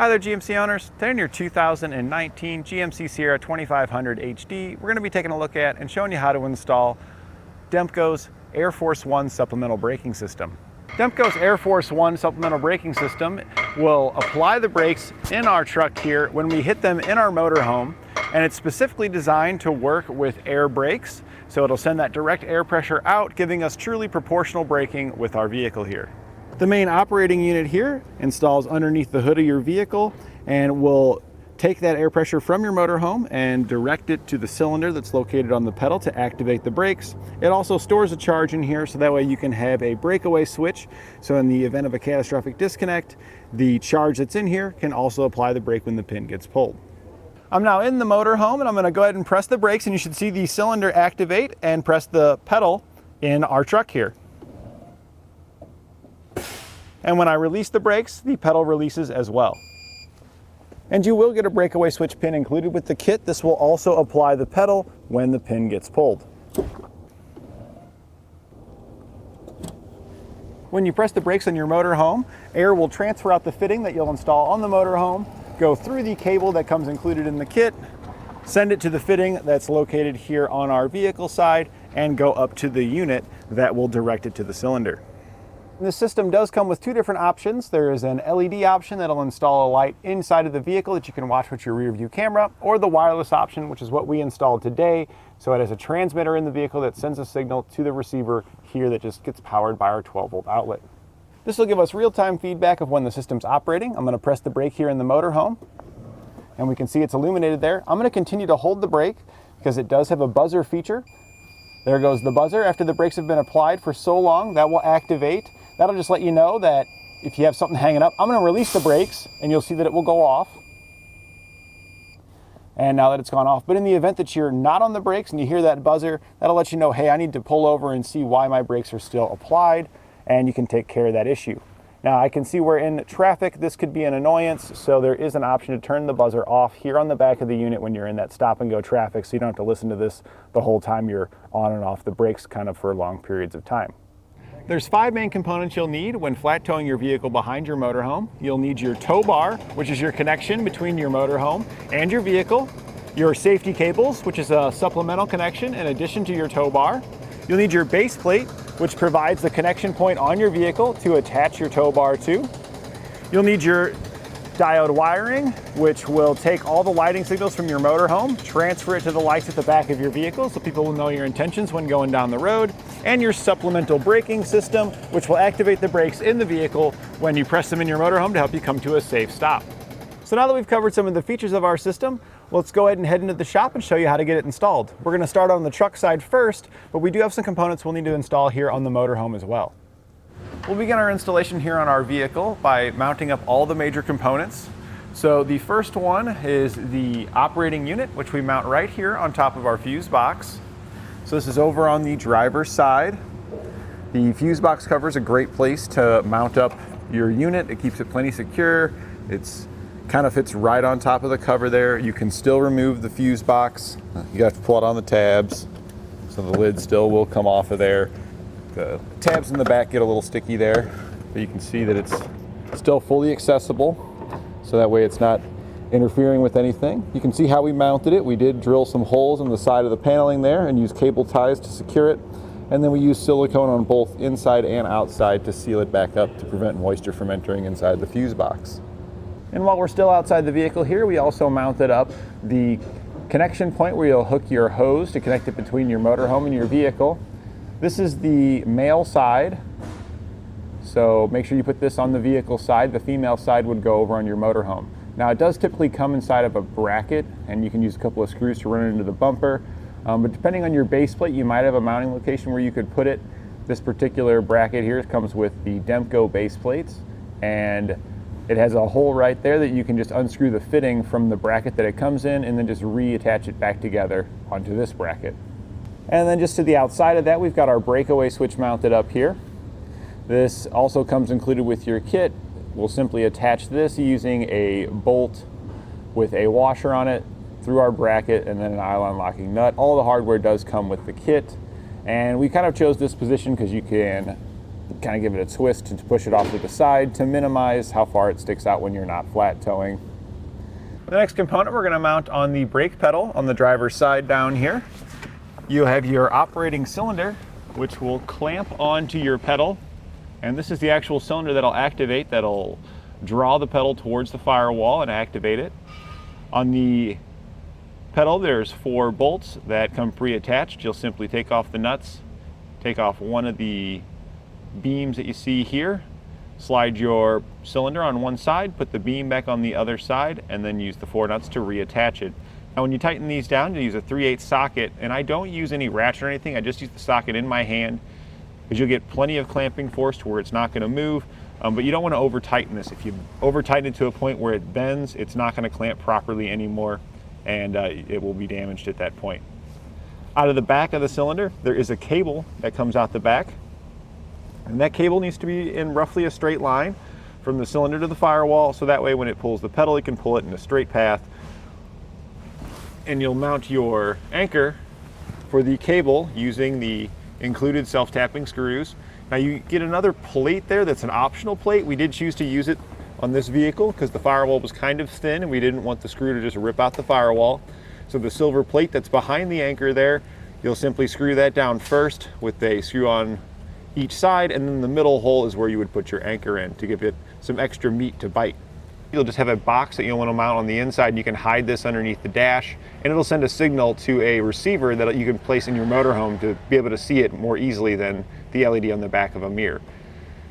Hi there GMC owners, today in your 2019 GMC Sierra 2500 HD, we're going to be taking a look at and showing you how to install Demco's Air Force One supplemental braking system. Demco's Air Force One supplemental braking system will apply the brakes in our truck here when we hit them in our motorhome, and it's specifically designed to work with air brakes, so it'll send that direct air pressure out, giving us truly proportional braking with our vehicle here. The main operating unit here installs underneath the hood of your vehicle and will take that air pressure from your motorhome and direct it to the cylinder that's located on the pedal to activate the brakes. It also stores a charge in here so that way you can have a breakaway switch. So in the event of a catastrophic disconnect, the charge that's in here can also apply the brake when the pin gets pulled. I'm now in the motorhome and I'm going to go ahead and press the brakes, and you should see the cylinder activate and press the pedal in our truck here. And when I release the brakes, the pedal releases as well. And you will get a breakaway switch pin included with the kit. This will also apply the pedal when the pin gets pulled. When you press the brakes on your motorhome, air will transfer out the fitting that you'll install on the motorhome, go through the cable that comes included in the kit, send it to the fitting that's located here on our vehicle side, and go up to the unit that will direct it to the cylinder. This system does come with two different options. There is an LED option that'll install a light inside of the vehicle that you can watch with your rear view camera, or the wireless option, which is what we installed today. So it has a transmitter in the vehicle that sends a signal to the receiver here that just gets powered by our 12-volt outlet. This will give us real-time feedback of when the system's operating. I'm going to press the brake here in the motorhome, and we can see it's illuminated there. I'm going to continue to hold the brake because it does have a buzzer feature. There goes the buzzer. After the brakes have been applied for so long, that will activate. That'll just let you know that if you have something hanging up. I'm going to release the brakes and you'll see that it will go off. And now that it's gone off, but in the event that you're not on the brakes and you hear that buzzer, that'll let you know, hey, I need to pull over and see why my brakes are still applied, and you can take care of that issue. Now I can see we're in traffic. This could be an annoyance, so there is an option to turn the buzzer off here on the back of the unit when you're in that stop and go traffic, so you don't have to listen to this the whole time you're on and off the brakes kind of for long periods of time. There's 5 main components you'll need when flat towing your vehicle behind your motorhome. You'll need your tow bar, which is your connection between your motorhome and your vehicle. Your safety cables, which is a supplemental connection in addition to your tow bar. You'll need your base plate, which provides the connection point on your vehicle to attach your tow bar to. You'll need your diode wiring, which will take all the lighting signals from your motorhome, transfer it to the lights at the back of your vehicle so people will know your intentions when going down the road, and your supplemental braking system, which will activate the brakes in the vehicle when you press them in your motorhome to help you come to a safe stop. So now that we've covered some of the features of our system, let's go ahead and head into the shop and show you how to get it installed. We're going to start on the truck side first, but we do have some components we'll need to install here on the motorhome as well. We'll begin our installation here on our vehicle by mounting up all the major components. So the first one is the operating unit, which we mount right here on top of our fuse box. So this is over on the driver's side. The fuse box cover is a great place to mount up your unit. It keeps it plenty secure. It's kind of fits right on top of the cover there. You can still remove the fuse box. You have to pull it on the tabs, so the lid still will come off of there. The tabs in the back get a little sticky there, but you can see that it's still fully accessible, so that way it's not interfering with anything. You can see how we mounted it. We did drill some holes in the side of the paneling there and use cable ties to secure it, and then we used silicone on both inside and outside to seal it back up to prevent moisture from entering inside the fuse box. And while we're still outside the vehicle here, we also mounted up the connection point where you'll hook your hose to connect it between your motorhome and your vehicle. This is the male side, so make sure you put this on the vehicle side. The female side would go over on your motorhome. Now it does typically come inside of a bracket, and you can use a couple of screws to run it into the bumper, but depending on your base plate, you might have a mounting location where you could put it. This particular bracket here comes with the Demco base plates, and it has a hole right there that you can just unscrew the fitting from the bracket that it comes in and then just reattach it back together onto this bracket. And then just to the outside of that, we've got our breakaway switch mounted up here. This also comes included with your kit. We'll simply attach this using a bolt with a washer on it through our bracket and then an nylon locking nut. All the hardware does come with the kit. And we kind of chose this position because you can kind of give it a twist to push it off to the side to minimize how far it sticks out when you're not flat towing. The next component we're going to mount on the brake pedal on the driver's side down here. You have your operating cylinder, which will clamp onto your pedal. And this is the actual cylinder that'll activate, that'll draw the pedal towards the firewall and activate it. On the pedal, there's 4 bolts that come pre-attached. You'll simply take off the nuts, take off one of the beams that you see here, slide your cylinder on one side, put the beam back on the other side, and then use the 4 nuts to reattach it. Now when you tighten these down, you use a 3/8 socket, and I don't use any ratchet or anything, I just use the socket in my hand, because you'll get plenty of clamping force to where it's not going to move, but you don't want to over tighten this. If you over tighten it to a point where it bends, it's not going to clamp properly anymore, and it will be damaged at that point. Out of the back of the cylinder, there is a cable that comes out the back. And that cable needs to be in roughly a straight line from the cylinder to the firewall, so that way when it pulls the pedal, it can pull it in a straight path. And you'll mount your anchor for the cable using the included self-tapping screws. Now you get another plate there that's an optional plate. We did choose to use it on this vehicle because the firewall was kind of thin and we didn't want the screw to just rip out the firewall. So the silver plate that's behind the anchor there, you'll simply screw that down first with a screw on each side, and then the middle hole is where you would put your anchor in to give it some extra meat to bite. You'll just have a box that you'll want to mount on the inside, and you can hide this underneath the dash, and it'll send a signal to a receiver that you can place in your motorhome to be able to see it more easily than the LED on the back of a mirror.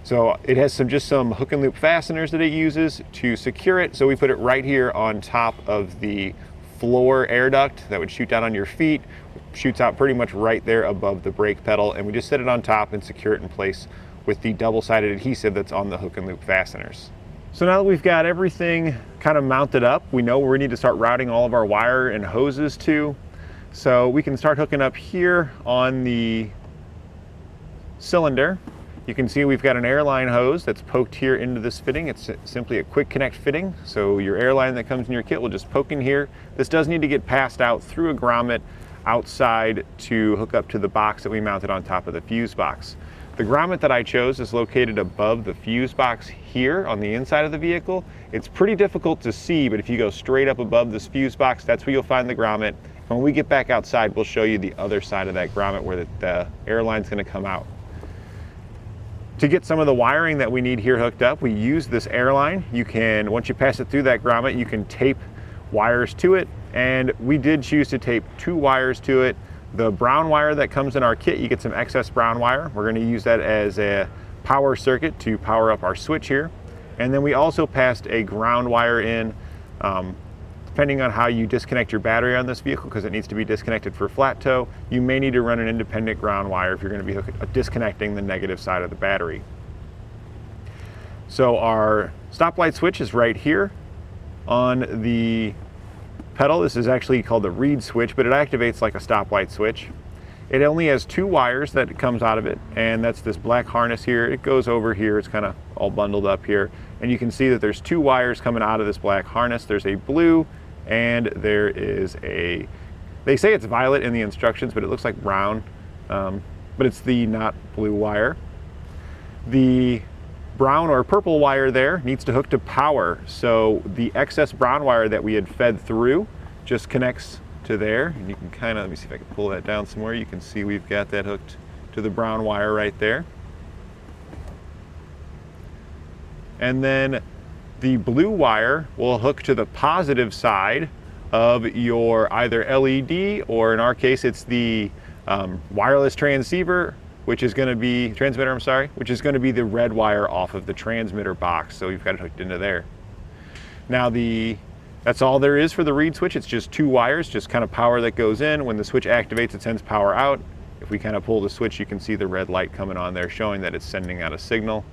So it has just some hook and loop fasteners that it uses to secure it, so we put it right here on top of the floor air duct that would shoot down on your feet. Shoots out pretty much right there above the brake pedal, and we just set it on top and secure it in place with the double-sided adhesive that's on the hook and loop fasteners. So now that we've got everything kind of mounted up, we know where we need to start routing all of our wire and hoses to. So we can start hooking up here on the cylinder. You can see we've got an airline hose that's poked here into this fitting. It's simply a quick connect fitting, so your airline that comes in your kit will just poke in here. This does need to get passed out through a grommet outside to hook up to the box that we mounted on top of the fuse box. The grommet that I chose is located above the fuse box here on the inside of the vehicle. It's pretty difficult to see, but if you go straight up above this fuse box, that's where you'll find the grommet. When we get back outside, we'll show you the other side of that grommet where the airline's going to come out. To get some of the wiring that we need here hooked up, we use this airline. You can, once you pass it through that grommet, you can tape wires to it, and we did choose to tape 2 wires to it. The brown wire that comes in our kit, you get some excess brown wire. We're going to use that as a power circuit to power up our switch here. And then we also passed a ground wire in, depending on how you disconnect your battery on this vehicle, because it needs to be disconnected for flat tow, you may need to run an independent ground wire if you're going to be disconnecting the negative side of the battery. So our stoplight switch is right here on the pedal. This is actually called the reed switch, but it activates like a stoplight switch. It only has 2 wires that comes out of it, and that's this black harness here. It goes over here, it's kind of all bundled up here, and you can see that there's 2 wires coming out of this black harness. There's a blue and there is a, they say it's violet in the instructions, but it looks like brown, but it's the not blue wire. The brown or purple wire there needs to hook to power, so the excess brown wire that we had fed through just connects to there, and you can kind of, let me see if I can pull that down some more. You can see we've got that hooked to the brown wire right there. And then the blue wire will hook to the positive side of your either LED, or in our case it's the wireless transceiver, which is going to be transmitter, which is going to be the red wire off of the transmitter box. So you've got it hooked into there. Now that's all there is for the reed switch. It's just 2 wires, just kind of power that goes in. When the switch activates, it sends power out. If we kind of pull the switch, you can see the red light coming on there showing that it's sending out a signal.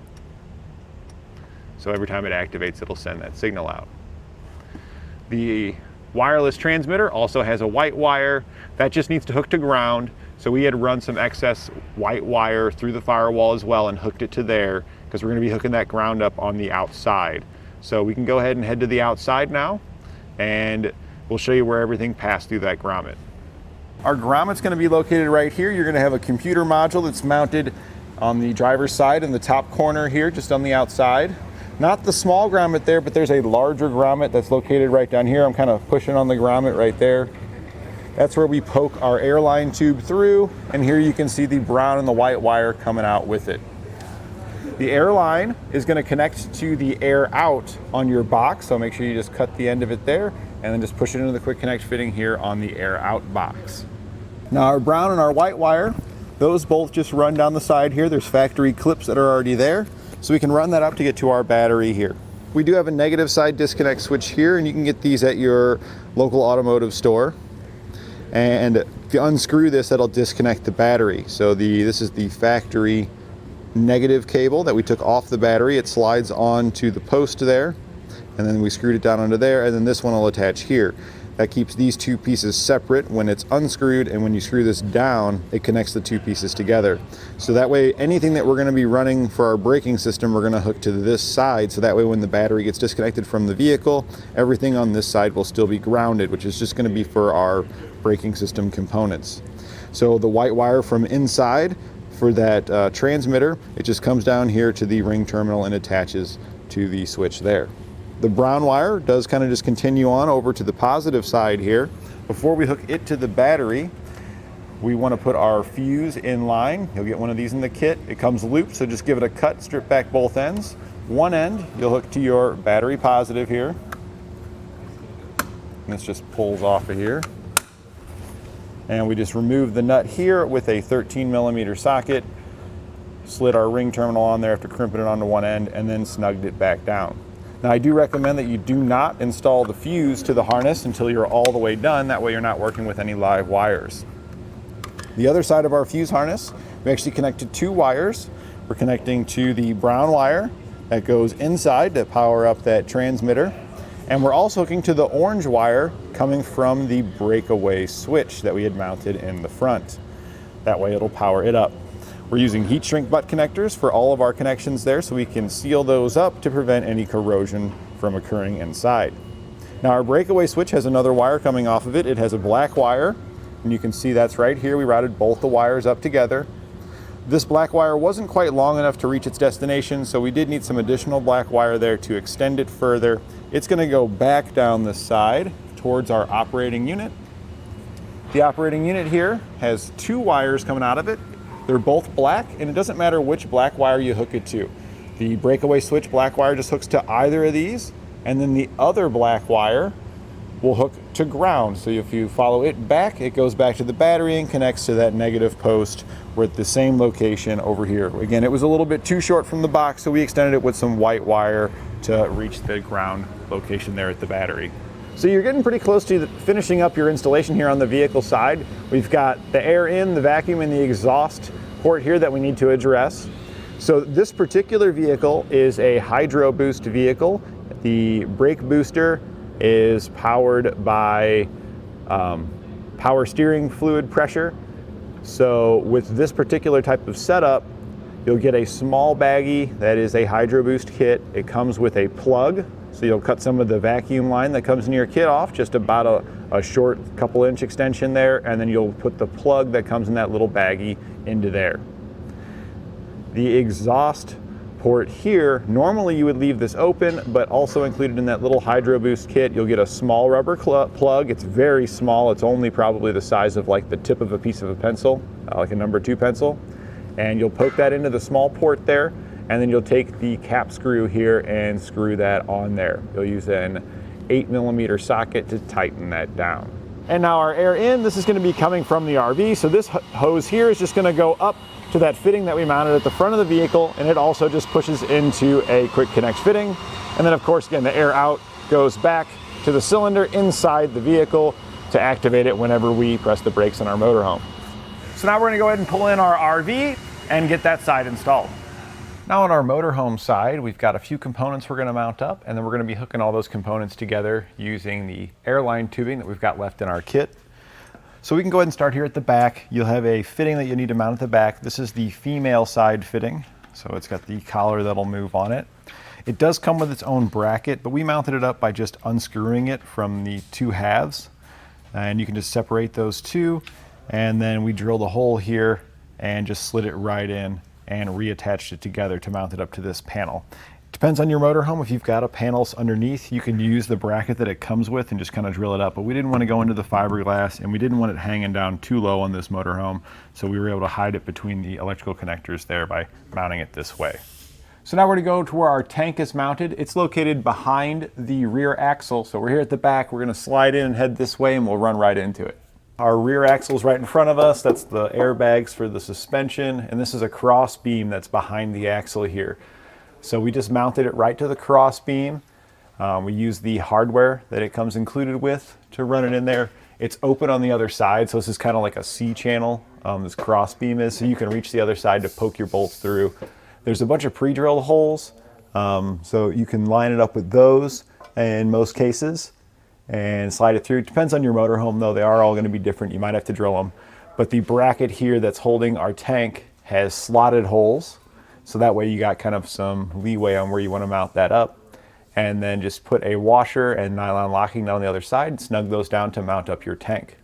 So every time it activates, it'll send that signal out. The wireless transmitter also has a white wire that just needs to hook to ground. So we had run some excess white wire through the firewall as well and hooked it to there, because we're going to be hooking that ground up on the outside. So we can go ahead and head to the outside now, and we'll show you where everything passed through that grommet. Our grommet's going to be located right here. You're going to have a computer module that's mounted on the driver's side in the top corner here, just on the outside. Not the small grommet there, but there's a larger grommet that's located right down here. I'm kind of pushing on the grommet right there. That's where we poke our airline tube through, and here you can see the brown and the white wire coming out with it. The airline is going to connect to the air out on your box, so make sure you just cut the end of it there and then just push it into the quick connect fitting here on the air out box. Now our brown and our white wire, those both just run down the side here. There's factory clips that are already there, so we can run that up to get to our battery here. We do have a negative side disconnect switch here, and you can get these at your local automotive store. And if you unscrew this, that'll disconnect the battery. So this is the factory negative cable that we took off the battery. It slides onto the post there, and then we screwed it down onto there, and then this one will attach here. That keeps these two pieces separate when it's unscrewed, and when you screw this down, it connects the two pieces together. So that way, anything that we're going to be running for our braking system, we're going to hook to this side, so that way when the battery gets disconnected from the vehicle, everything on this side will still be grounded, which is just going to be for our braking system components. So the white wire from inside for that transmitter, it just comes down here to the ring terminal and attaches to the switch there. The brown wire does kind of just continue on over to the positive side here. Before we hook it to the battery, we want to put our fuse in line. You'll get one of these in the kit. It comes looped, so just give it a cut, strip back both ends. One end, you'll hook to your battery positive here. And this just pulls off of here. And we just remove the nut here with a 13mm socket, slid our ring terminal on there after crimping it onto one end, and then snugged it back down. Now I do recommend that you do not install the fuse to the harness until you're all the way done. That way you're not working with any live wires. The other side of our fuse harness, we actually connected two wires. We're connecting to the brown wire that goes inside to power up that transmitter. And we're also hooking to the orange wire coming from the breakaway switch that we had mounted in the front. That way it'll power it up. We're using heat shrink butt connectors for all of our connections there, so we can seal those up to prevent any corrosion from occurring inside. Now our breakaway switch has another wire coming off of it. It has a black wire, and you can see that's right here. We routed both the wires up together. This black wire wasn't quite long enough to reach its destination, so we did need some additional black wire there to extend it further. It's going to go back down the side towards our operating unit. The operating unit here has two wires coming out of it. They're both black, and it doesn't matter which black wire you hook it to. The breakaway switch black wire just hooks to either of these, and then the other black wire will hook to ground. So if you follow it back, it goes back to the battery and connects to that negative post. We're at the same location over here. Again, it was a little bit too short from the box, so we extended it with some white wire to reach the ground location there at the battery. So you're getting pretty close to finishing up your installation here on the vehicle side. We've got the air in, the vacuum, and the exhaust port here that we need to address. So this particular vehicle is a hydro boost vehicle. The brake booster is powered by power steering fluid pressure. So with this particular type of setup, you'll get a small baggie that is a hydro boost kit. It comes with a plug. So you'll cut some of the vacuum line that comes in your kit off, just about a short couple inch extension there, and then you'll put the plug that comes in that little baggie into there. The exhaust port here, normally you would leave this open, but also included in that little hydro boost kit, you'll get a small rubber plug. It's very small. It's only probably the size of like the tip of a piece of a pencil, like a number 2 pencil. And you'll poke that into the small port there, and then you'll take the cap screw here and screw that on there. You'll use an 8mm socket to tighten that down. And now our air in, this is going to be coming from the RV. So this hose here is just going to go up to that fitting that we mounted at the front of the vehicle, and it also just pushes into a quick connect fitting. And then of course, again, the air out goes back to the cylinder inside the vehicle to activate it whenever we press the brakes on our motorhome. So now we're going to go ahead and pull in our RV and get that side installed. Now on our motorhome side, we've got a few components we're going to mount up, and then we're going to be hooking all those components together using the airline tubing that we've got left in our kit. So we can go ahead and start here at the back. You'll have a fitting that you need to mount at the back. This is the female side fitting, so it's got the collar that'll move on it. It does come with its own bracket, but we mounted it up by just unscrewing it from the two halves, and you can just separate those two, and then we drilled a hole here and just slid it right in and reattached it together to mount it up to this panel. Depends on your motorhome. If you've got a panel underneath, you can use the bracket that it comes with and just kind of drill it up. But we didn't want to go into the fiberglass, and we didn't want it hanging down too low on this motorhome. So we were able to hide it between the electrical connectors there by mounting it this way. So now we're going to go to where our tank is mounted. It's located behind the rear axle. So we're here at the back. We're going to slide in and head this way, and we'll run right into it. Our rear axle is right in front of us. That's the airbags for the suspension. And this is a cross beam that's behind the axle here. So we just mounted it right to the cross beam. We use the hardware that it comes included with to run it in there. It's open on the other side, so this is kind of like a C channel, this cross beam is, so you can reach the other side to poke your bolts through. There's a bunch of pre-drilled holes, so you can line it up with those in most cases and slide it through. It depends on your motorhome though, they are all going to be different. You might have to drill them. But the bracket here that's holding our tank has slotted holes. So that way you got kind of some leeway on where you want to mount that up. And then just put a washer and nylon locking down the other side and snug those down to mount up your tank.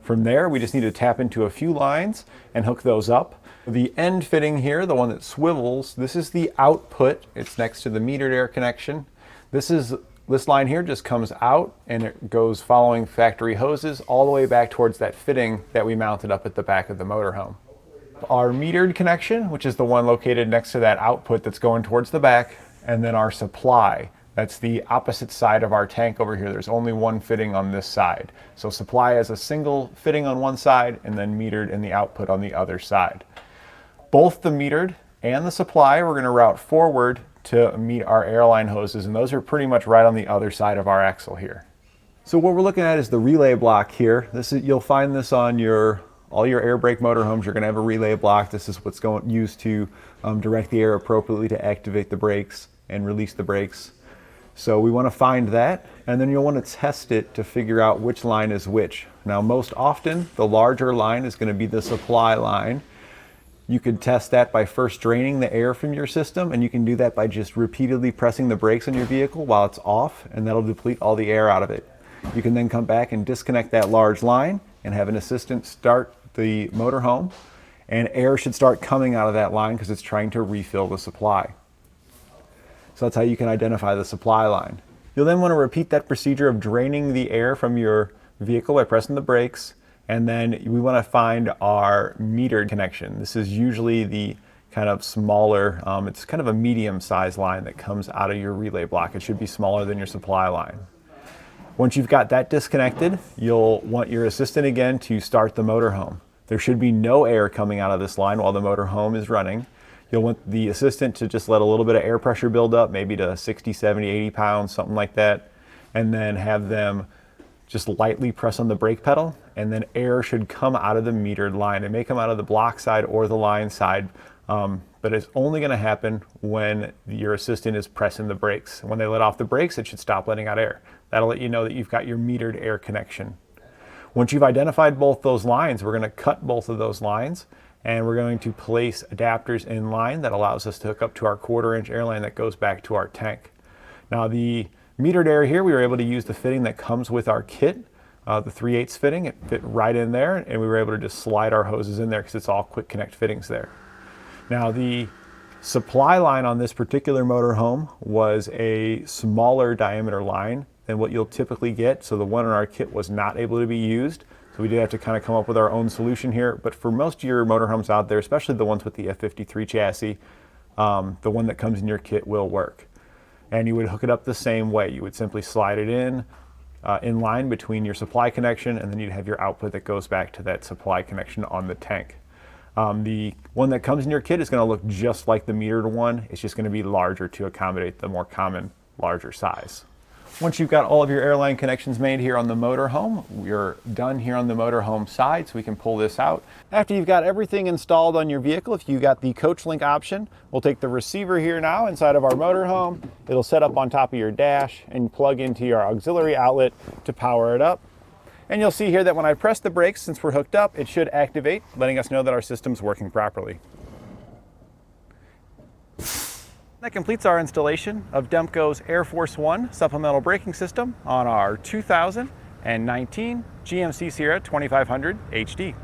From there, we just need to tap into a few lines and hook those up. The end fitting here, the one that swivels, this is the output. It's next to the metered air connection. This line here just comes out and it goes following factory hoses all the way back towards that fitting that we mounted up at the back of the motorhome. Our metered connection, which is the one located next to that output that's going towards the back, and then our supply. That's the opposite side of our tank over here. There's only one fitting on this side. So supply has a single fitting on one side and then metered and the output on the other side. Both the metered and the supply we're going to route forward to meet our airline hoses, and those are pretty much right on the other side of our axle here. So what we're looking at is the relay block here. You'll find this on all your air brake motorhomes. You're going to have a relay block. This is what's used to direct the air appropriately to activate the brakes and release the brakes. So we want to find that, and then you'll want to test it to figure out which line is which. Now, most often, the larger line is going to be the supply line. You could test that by first draining the air from your system, and you can do that by just repeatedly pressing the brakes on your vehicle while it's off, and that'll deplete all the air out of it. You can then come back and disconnect that large line and have an assistant start the motorhome, and air should start coming out of that line because it's trying to refill the supply. So that's how you can identify the supply line. You'll then want to repeat that procedure of draining the air from your vehicle by pressing the brakes, and then we want to find our metered connection. This is usually the kind of smaller, it's kind of a medium-sized line that comes out of your relay block. It should be smaller than your supply line. Once you've got that disconnected, you'll want your assistant again to start the motorhome. There should be no air coming out of this line while the motorhome is running. You'll want the assistant to just let a little bit of air pressure build up, maybe to 60, 70, 80 pounds, something like that, and then have them just lightly press on the brake pedal, and then air should come out of the metered line. It may come out of the block side or the line side, but it's only going to happen when your assistant is pressing the brakes. When they let off the brakes, it should stop letting out air. That'll let you know that you've got your metered air connection. Once you've identified both those lines, we're going to cut both of those lines, and we're going to place adapters in line that allows us to hook up to our 1/4-inch air line that goes back to our tank. Now the metered air here, we were able to use the fitting that comes with our kit, the 3/8 fitting. It fit right in there, and we were able to just slide our hoses in there because it's all quick connect fittings there. Now the supply line on this particular motorhome was a smaller diameter line than what you'll typically get, so the one in our kit was not able to be used. So we did have to kind of come up with our own solution here, but for most of your motorhomes out there, especially the ones with the F53 chassis, the one that comes in your kit will work. And you would hook it up the same way. You would simply slide it in line between your supply connection, and then you'd have your output that goes back to that supply connection on the tank. The one that comes in your kit is going to look just like the metered one. It's just going to be larger to accommodate the more common larger size. Once you've got all of your airline connections made here on the motorhome, we're done here on the motorhome side, so we can pull this out. After you've got everything installed on your vehicle, if you got the coach link option, we'll take the receiver here now inside of our motorhome. It'll set up on top of your dash and plug into your auxiliary outlet to power it up. And you'll see here that when I press the brakes, since we're hooked up, it should activate, letting us know that our system's working properly. That completes our installation of Demco's Air Force One supplemental braking system on our 2019 GMC Sierra 2500 HD.